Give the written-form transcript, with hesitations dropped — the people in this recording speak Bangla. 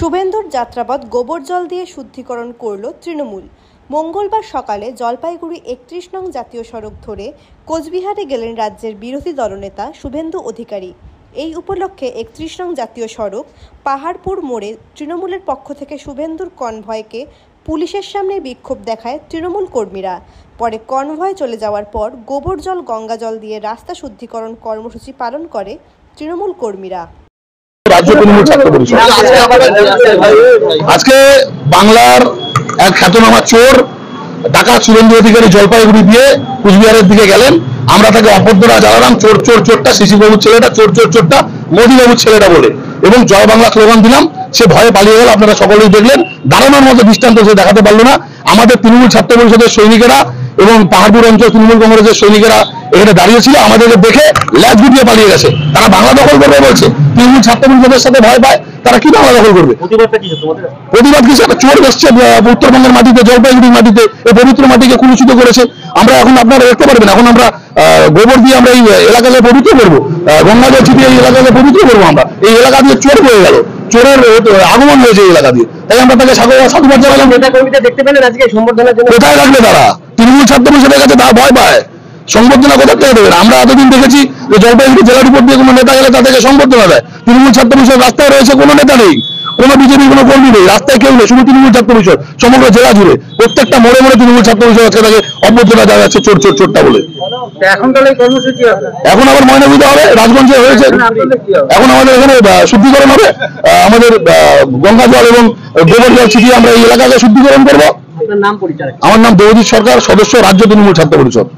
শুভেন্দুর যাত্রাপথ গোবর জল দিয়ে শুদ্ধিকরণ করল তৃণমূল। মঙ্গলবার সকালে জলপাইগুড়ি ৩১ নং জাতীয় সড়ক ধরে কোচবিহারে গেলেন রাজ্যের বিরোধী দলনেতা শুভেন্দু অধিকারী। এই উপলক্ষে ৩১ নং জাতীয় সড়ক পাহাড়পুর মোড়ে তৃণমূলের পক্ষ থেকে শুভেন্দুর কনভয়কে পুলিশের সামনে বিক্ষোভ দেখায় তৃণমূল কর্মীরা। পরে কনভয় চলে যাওয়ার পর গোবর জল গঙ্গা জল দিয়ে রাস্তা শুদ্ধিকরণ কর্মসূচি পালন করে তৃণমূল কর্মীরা। রাজ্য তৃণমূল ছাত্র পরিষদ আজকে বাংলার এক খ্যাতনামা চোর ডাকাত শুভেন্দু অধিকারী জলপাইগুড়ি দিয়ে কুচবিহারের দিকে গেলেন। আমরা তাকে অপদ্ররা জানালাম চোর চোর চোরটা, শিশিরবাবুর ছেলেটা, চোর চোর চোরটা মোদীবাবুর ছেলেটা বলে, এবং জয় বাংলা স্লোগান দিলাম। সে ভয়ে পালিয়ে গেল। আপনারা সকলেই দেখলেন, দাঁড়ানোর মতো দৃষ্টান্ত সে দেখাতে পারলো না। আমাদের তৃণমূল ছাত্র পরিষদের সৈনিকেরা এবং পাহাড়পুর অঞ্চল তৃণমূল কংগ্রেসের সৈনিকেরা এখানে দাঁড়িয়েছিল, আমাদেরকে দেখে ল্যাজ গুটিয়ে পালিয়ে গেছে। তারা বাংলা দখল করবে বলছে। তৃণমূল ছাত্র পরিষদের সাথে ভয় পায়, তারা কি বাংলা দখল করবে? প্রতিবাদ কিছু একটা চোর এসছে উত্তরবঙ্গের মাটিতে, জলপাইগুড়ির মাটিতে, এই পবিত্র মাটিকে কুলুষিত করেছে। আমরা এখন আপনারা দেখতে পারবেন, এখন আমরা গোবর দিয়ে আমরা এই এলাকাকে পবিত্র করবো, গঙ্গা জল ছিটিয়ে এই এলাকাকে পবিত্র করবো। আমরা এই এলাকা দিয়ে চোর হয়ে গেল, চোরের আগমন হয়েছে এই এলাকা দিয়ে, তাই আমরা তাকে সাধুবাদ জানালাম। দেখতে পেলেন আজকে সংবর্ধনার জন্য কোথায় রাখবে তারা? তৃণমূল ছাত্র পরিষদের কাছে তারা ভয় পায়। সংবর্ধনা কোথা থেকে দেবেন? আমরা এতদিন দেখেছি যে জলপাইগুড়ি জেলার উপর দিয়ে কোনো নেতা গেলে তাদেরকে সংবর্ধনা দেয়। তৃণমূল ছাত্র পরিষদ রাস্তায় রয়েছে, কোনো নেতা নেই, কোনো বিজেপির কোনো কর্মী নেই, রাস্তায় কেউ নেই, শুধু তৃণমূল ছাত্র পরিষদ সমগ্র জেলা জুড়ে প্রত্যেকটা মোড়ে মোড়ে তৃণমূল ছাত্র পরিষদ আজকে তাকে অভ্যর্থনা দেওয়া যাচ্ছে চোর চোর চোরটা বলে। এখন আবার ময়নাগুড়িতে হবে, রাজগঞ্জে হয়েছে, এখন আমাদের এখানে শুদ্ধিকরণ হবে। আমাদের গঙ্গা জল এবং গোবর জল ছিটিয়ে আমরা এই এলাকাকে শুদ্ধিকরণ করবো। আপনার নাম পরিচয়? আমার নাম দেবজিৎ সরকার, সদস্য রাজ্য তৃণমূল ছাত্র পরিষদ।